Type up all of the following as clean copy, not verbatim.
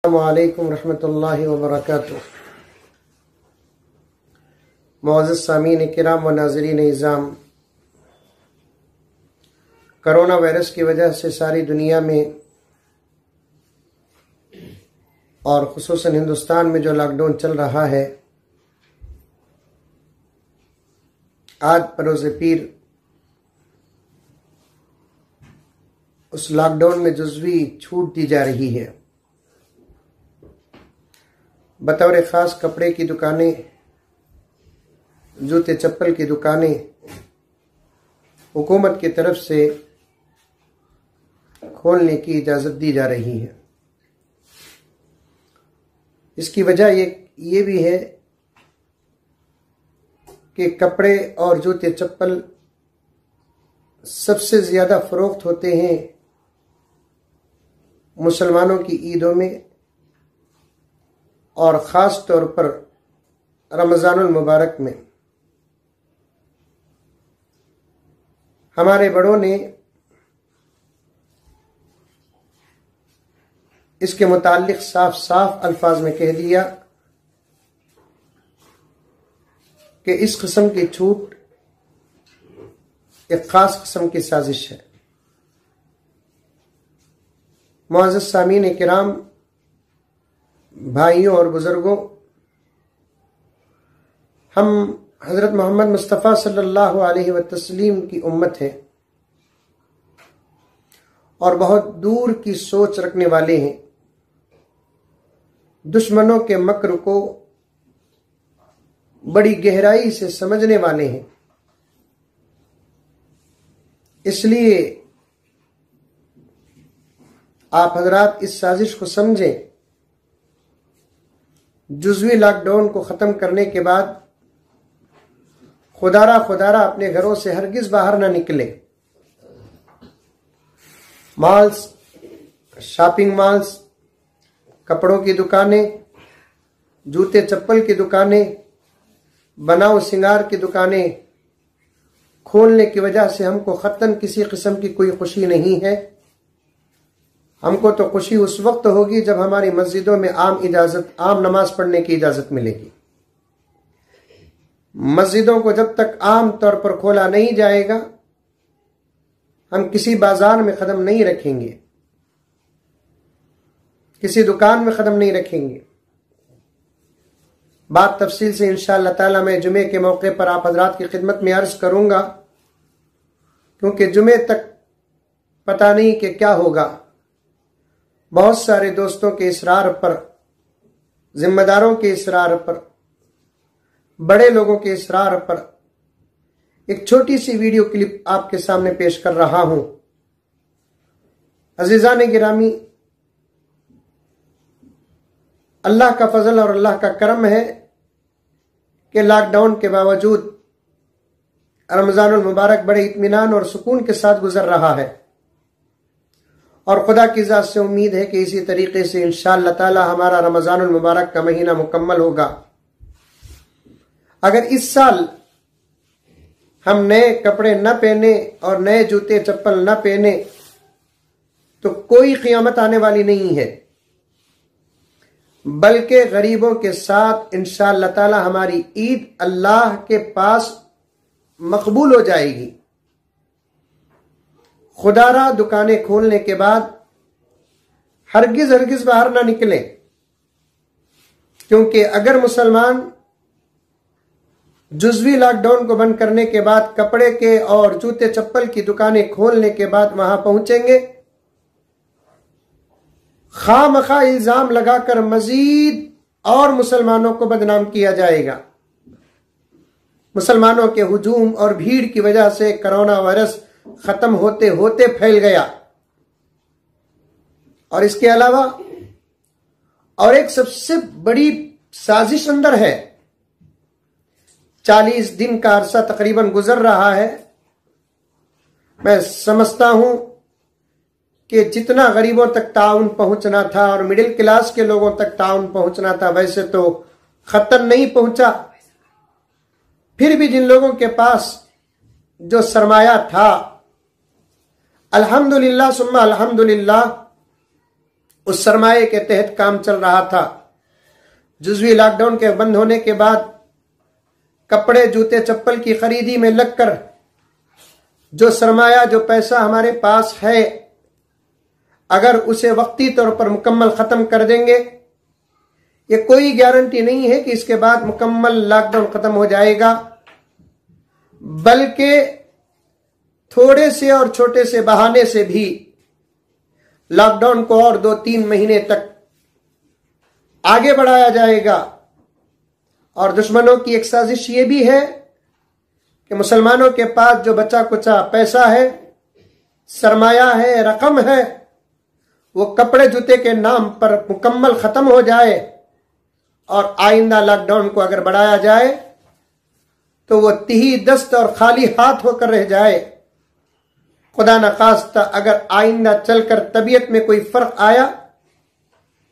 अस्सलामुअलैकुम रहमतुल्लाहि व बरकातुहू। मुअज़्ज़ज़ सामीन किराम व नाज़रीन इज़ाम, कोरोना वायरस की वजह से सारी दुनिया में और ख़ुसूसन हिंदुस्तान में जो लॉकडाउन चल रहा है, आज बरोज़े पीर उस लॉकडाउन में जुज़वी छूट दी जा रही है। बतौर ख़ास कपड़े की दुकानें, जूते चप्पल की दुकानें हुकूमत की तरफ से खोलने की इजाज़त दी जा रही है। इसकी वजह ये भी है कि कपड़े और जूते चप्पल सबसे ज़्यादा फ़रोख्त होते हैं मुसलमानों की ईदों में, और ख़ास तौर पर रमज़ानुल मुबारक में। हमारे बड़ों ने इसके मुताल्लिक़ साफ साफ अल्फाज में कह दिया कि इस किस्म की छूट एक ख़ास किस्म की साजिश है। मुअज़्ज़ज़ सामीन किराम, भाइयों और बुजुर्गों, हम हज़रत मोहम्मद मुस्तफ़ा सल्लल्लाहु अलैहि वसल्लम की उम्मत है और बहुत दूर की सोच रखने वाले हैं। दुश्मनों के मक्र को बड़ी गहराई से समझने वाले हैं। इसलिए आप हजरात इस साजिश को समझें। जुज़वी लॉकडाउन को ख़त्म करने के बाद खुदारा अपने घरों से हरगिज़ बाहर ना निकले। मॉल्स, शॉपिंग मॉल्स, कपड़ों की दुकानें, जूते चप्पल की दुकानें, बनाओ सिंगार की दुकानें खोलने की वजह से हमको ख़त्तन किसी किस्म की कोई खुशी नहीं है। हमको तो खुशी उस वक्त होगी जब हमारी मस्जिदों में आम नमाज पढ़ने की इजाज़त मिलेगी। मस्जिदों को जब तक आम तौर पर खोला नहीं जाएगा, हम किसी बाजार में कदम नहीं रखेंगे, किसी दुकान में कदम नहीं रखेंगे। बात तफसील से इंशाअल्लाह ताला मैं जुमे के मौके पर आप हजरात की खिदमत में अर्ज करूंगा, क्योंकि जुमे तक पता नहीं कि क्या होगा। बहुत सारे दोस्तों के इसरार पर, जिम्मेदारों के इसरार पर, बड़े लोगों के इसरार पर एक छोटी सी वीडियो क्लिप आपके सामने पेश कर रहा हूं। अज़ीज़ान गिरामी, अल्लाह का फजल और अल्लाह का करम है कि लॉकडाउन के बावजूद रमज़ानुल मुबारक बड़े इत्मीनान और सुकून के साथ गुजर रहा है, और खुदा की ज़ात से उम्मीद है कि इसी तरीके से इंशाअल्लाह ताला हमारा रमज़ानुल मुबारक का महीना मुकम्मल होगा। अगर इस साल हम नए कपड़े न पहने और नए जूते चप्पल न पहने तो कोई क़यामत आने वाली नहीं है, बल्कि गरीबों के साथ इंशाअल्लाह ताला हमारी ईद अल्लाह के पास मकबूल हो जाएगी। खुदारा दुकानें खोलने के बाद हरगिज बाहर ना निकलें, क्योंकि अगर मुसलमान जुज़वी लॉकडाउन को बंद करने के बाद कपड़े के और जूते चप्पल की दुकानें खोलने के बाद वहां पहुंचेंगे, खामखा इल्जाम लगाकर मजीद और मुसलमानों को बदनाम किया जाएगा। मुसलमानों के हुजूम और भीड़ की वजह से कोरोना वायरस खत्म होते होते फैल गया। और इसके अलावा और एक सबसे बड़ी साजिश अंदर है। 40 दिन का अरसा तकरीबन गुजर रहा है। मैं समझता हूं कि जितना गरीबों तक ताउन पहुंचना था और मिडिल क्लास के लोगों तक ताउन पहुंचना था, वैसे तो खत्म नहीं पहुंचा। फिर भी जिन लोगों के पास जो सरमाया था, अल्हम्दुलिल्लाह सुम्मा अल्हम्दुलिल्लाह, उस सरमाए के तहत काम चल रहा था। जुज़वी लॉकडाउन के बंद होने के बाद कपड़े जूते चप्पल की खरीदी में लगकर जो सरमाया जो पैसा हमारे पास है, अगर उसे वक्ती तौर पर मुकम्मल खत्म कर देंगे, ये कोई गारंटी नहीं है कि इसके बाद मुकम्मल लॉकडाउन खत्म हो जाएगा, बल्कि थोड़े से और छोटे से बहाने से भी लॉकडाउन को और 2-3 महीने तक आगे बढ़ाया जाएगा। और दुश्मनों की एक साजिश ये भी है कि मुसलमानों के पास जो बचा कुचा पैसा है, सरमाया है, रकम है, वो कपड़े जूते के नाम पर मुकम्मल खत्म हो जाए और आइंदा लॉकडाउन को अगर बढ़ाया जाए तो वो तिही दस्त और खाली हाथ होकर रह जाए। खुदा न खास्ता अगर आइंदा चलकर तबीयत में कोई फर्क आया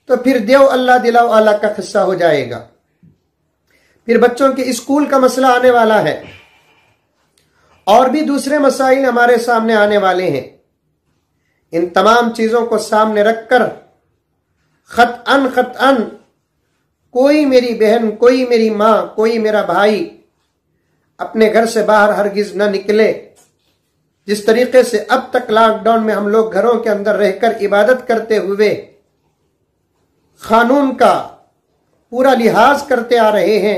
तो फिर देव अल्लाह दिलाओ आला का किस्सा हो जाएगा। फिर बच्चों के स्कूल का मसला आने वाला है और भी दूसरे मसाइल हमारे सामने आने वाले हैं। इन तमाम चीजों को सामने रखकर खतअन कोई मेरी बहन, कोई मेरी मां, कोई मेरा भाई अपने घर से बाहर हरगिज न निकले। जिस तरीके से अब तक लॉकडाउन में हम लोग घरों के अंदर रहकर इबादत करते हुए कानून का पूरा लिहाज करते आ रहे हैं,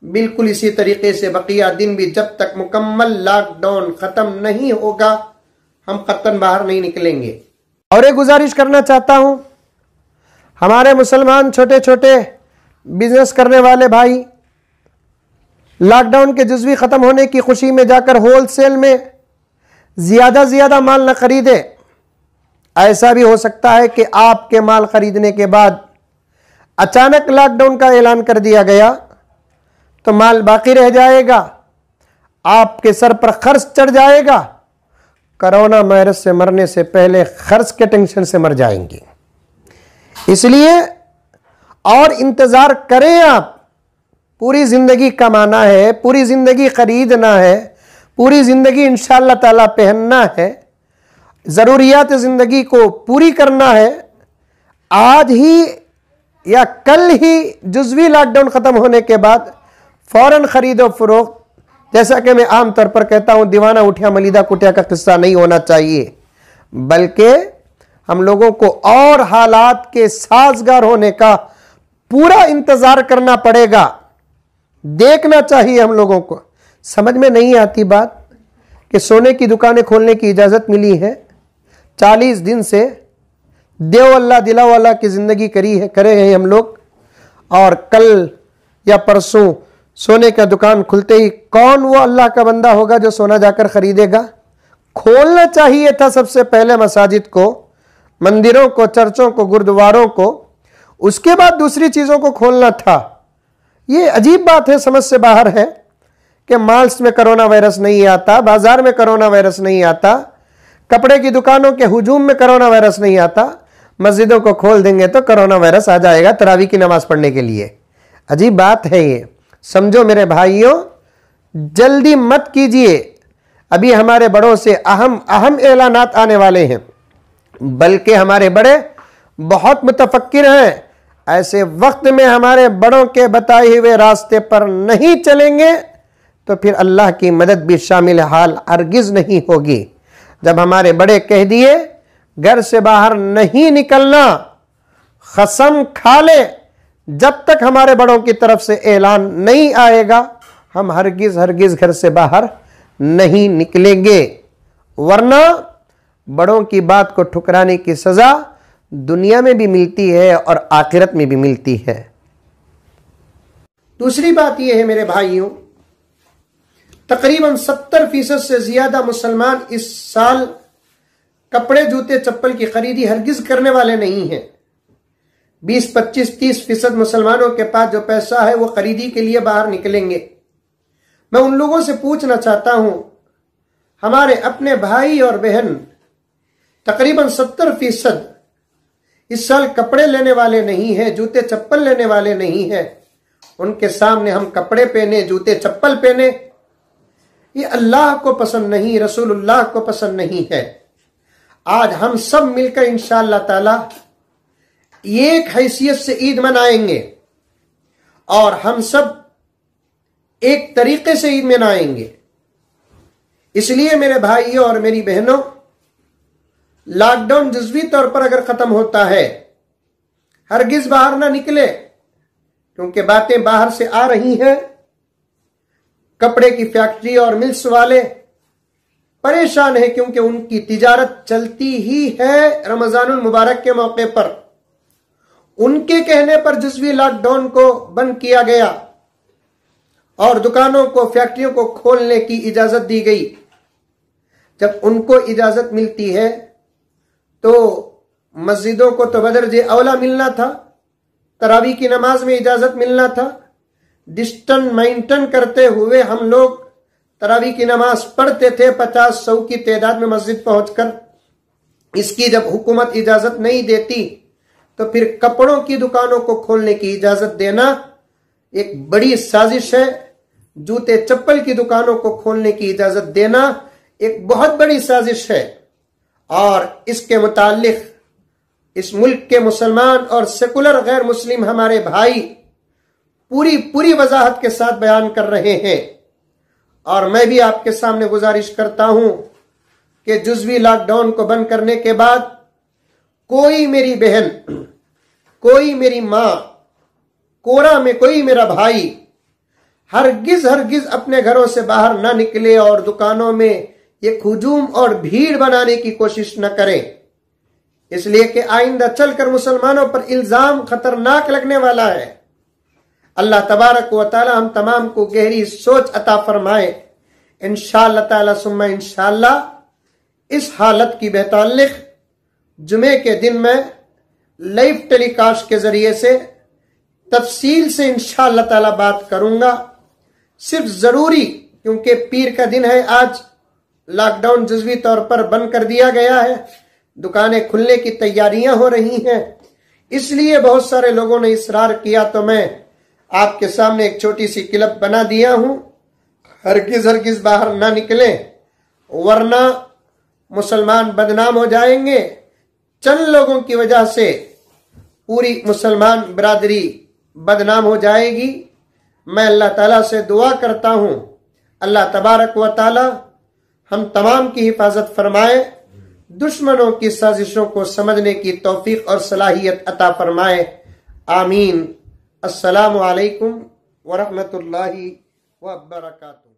बिल्कुल इसी तरीके से बकिया दिन भी जब तक मुकम्मल लॉकडाउन खत्म नहीं होगा हम कतन बाहर नहीं निकलेंगे। और एक गुजारिश करना चाहता हूं, हमारे मुसलमान छोटे छोटे बिजनेस करने वाले भाई लॉकडाउन के जुज़वी खत्म होने की खुशी में जाकर होलसेल में ज्यादा माल न खरीदे। ऐसा भी हो सकता है कि आपके माल खरीदने के बाद अचानक लॉकडाउन का ऐलान कर दिया गया तो माल बाकी रह जाएगा, आपके सर पर खर्च चढ़ जाएगा। कोरोना वायरस से मरने से पहले खर्च के टेंशन से मर जाएंगे। इसलिए और इंतजार करें आप। पूरी जिंदगी कमाना है, पूरी जिंदगी खरीदना है, पूरी जिंदगी इंशाअल्लाह ताला पहनना है, जरूरियात जिंदगी को पूरी करना है। आज ही या कल ही जुज़वी लॉकडाउन खत्म होने के बाद फौरन खरीदो फरोख्त। जैसा कि मैं आमतौर पर कहता हूं, दीवाना उठिया मलीदा कुटिया का किस्सा नहीं होना चाहिए, बल्कि हम लोगों को और हालात के साजगार होने का पूरा इंतजार करना पड़ेगा। देखना चाहिए हम लोगों को। समझ में नहीं आती बात कि सोने की दुकानें खोलने की इजाजत मिली है, 40 दिन से देव अल्लाह दिला वाला की जिंदगी करे हैं हम लोग, और कल या परसों सोने का दुकान खुलते ही कौन वो अल्लाह का बंदा होगा जो सोना जाकर खरीदेगा। खोलना चाहिए था सबसे पहले मसाजिद को, मंदिरों को, चर्चों को, गुरुद्वारों को, उसके बाद दूसरी चीजों को खोलना था। ये अजीब बात है, समझ से बाहर है कि मॉल्स में कोरोना वायरस नहीं आता, बाजार में कोरोना वायरस नहीं आता, कपड़े की दुकानों के हुजूम में कोरोना वायरस नहीं आता, मस्जिदों को खोल देंगे तो कोरोना वायरस आ जाएगा तरावी की नमाज पढ़ने के लिए। अजीब बात है ये। समझो मेरे भाइयों, जल्दी मत कीजिए। अभी हमारे बड़ों से अहम ऐलानात आने वाले हैं, बल्कि हमारे बड़े बहुत मुतफक्किर हैं। ऐसे वक्त में हमारे बड़ों के बताए हुए रास्ते पर नहीं चलेंगे तो फिर अल्लाह की मदद भी शामिल हाल हरगिज नहीं होगी। जब हमारे बड़े कह दिए घर से बाहर नहीं निकलना, कसम खा ले जब तक हमारे बड़ों की तरफ से ऐलान नहीं आएगा हम हरगिज घर से बाहर नहीं निकलेंगे, वरना बड़ों की बात को ठुकराने की सजा दुनिया में भी मिलती है और आखिरत में भी मिलती है। दूसरी बात यह है मेरे भाइयों, तकरीबन 70% से ज्यादा मुसलमान इस साल कपड़े जूते चप्पल की खरीदी हरगिज करने वाले नहीं हैं। 20, 25, 30% मुसलमानों के पास जो पैसा है वो खरीदी के लिए बाहर निकलेंगे। मैं उन लोगों से पूछना चाहता हूं, हमारे अपने भाई और बहन तकरीबन 70% इस साल कपड़े लेने वाले नहीं हैं, जूते चप्पल लेने वाले नहीं हैं। उनके सामने हम कपड़े पहने, जूते चप्पल पहने, ये अल्लाह को पसंद नहीं, रसूलुल्लाह को पसंद नहीं है। आज हम सब मिलकर इंशाअल्लाह ताला एक हैसियत से ईद मनाएंगे और हम सब एक तरीके से ईद मनाएंगे। इसलिए मेरे भाइयों और मेरी बहनों, लॉकडाउन जुज़वी तौर पर अगर खत्म होता है, हरगिज बाहर ना निकले, क्योंकि बातें बाहर से आ रही हैं। कपड़े की फैक्ट्री और मिल्स वाले परेशान हैं, क्योंकि उनकी तिजारत चलती ही है रमजानुल मुबारक के मौके पर। उनके कहने पर जुज़वी लॉकडाउन को बंद किया गया और दुकानों को, फैक्ट्रियों को खोलने की इजाजत दी गई। जब उनको इजाजत मिलती है तो मस्जिदों को तो बदरजे औला मिलना था, तरावी की नमाज में इजाजत मिलना था। डिस्टेंस मेंटेन करते हुए हम लोग तरावी की नमाज पढ़ते थे 50-100 की तादाद में मस्जिद पहुंचकर। इसकी जब हुकूमत इजाजत नहीं देती तो फिर कपड़ों की दुकानों को खोलने की इजाजत देना एक बड़ी साजिश है। जूते चप्पल की दुकानों को खोलने की इजाजत देना एक बहुत बड़ी साजिश है। और इसके मुतालिक इस मुल्क के मुसलमान और सेकुलर गैर मुस्लिम हमारे भाई पूरी वजाहत के साथ बयान कर रहे हैं। और मैं भी आपके सामने गुजारिश करता हूं कि जुज़वी लॉकडाउन को बंद करने के बाद कोई मेरी बहन, कोई मेरी मां, कोरा में कोई मेरा भाई हरगिज अपने घरों से बाहर ना निकले और दुकानों में एक हुजूम और भीड़ बनाने की कोशिश न करें। इसलिए कि आइंदा चलकर मुसलमानों पर इल्जाम खतरनाक लगने वाला है। अल्लाह तबारक व तआला हम तमाम को गहरी सोच अता फरमाए। इंशाअल्लाह ताला सुम्मा इंशाअल्लाह इस हालत की बेताल्लिक जुमे के दिन में लाइव टेलीकास्ट के जरिए से तफसील से इंशाअल्लाह ताला बात करूंगा। सिर्फ जरूरी, क्योंकि पीर का दिन है आज, लॉकडाउन जुज़वी तौर पर बंद कर दिया गया है, दुकानें खुलने की तैयारियां हो रही हैं, इसलिए बहुत सारे लोगों ने इसरार किया तो मैं आपके सामने एक छोटी सी क्लिप बना दिया हूं। हरगिज बाहर ना निकलें, वरना मुसलमान बदनाम हो जाएंगे। चंद लोगों की वजह से पूरी मुसलमान बिरादरी बदनाम हो जाएगी। मैं अल्लाह ताला से दुआ करता हूं, अल्लाह तबारक व तआला हम तमाम की हिफाजत फरमाए, दुश्मनों की साजिशों को समझने की तौफीक और सलाहियत अता फरमाए। आमीन। अस्सलामु अलैकुम व रहमतुल्लाहि व बरकातुहू।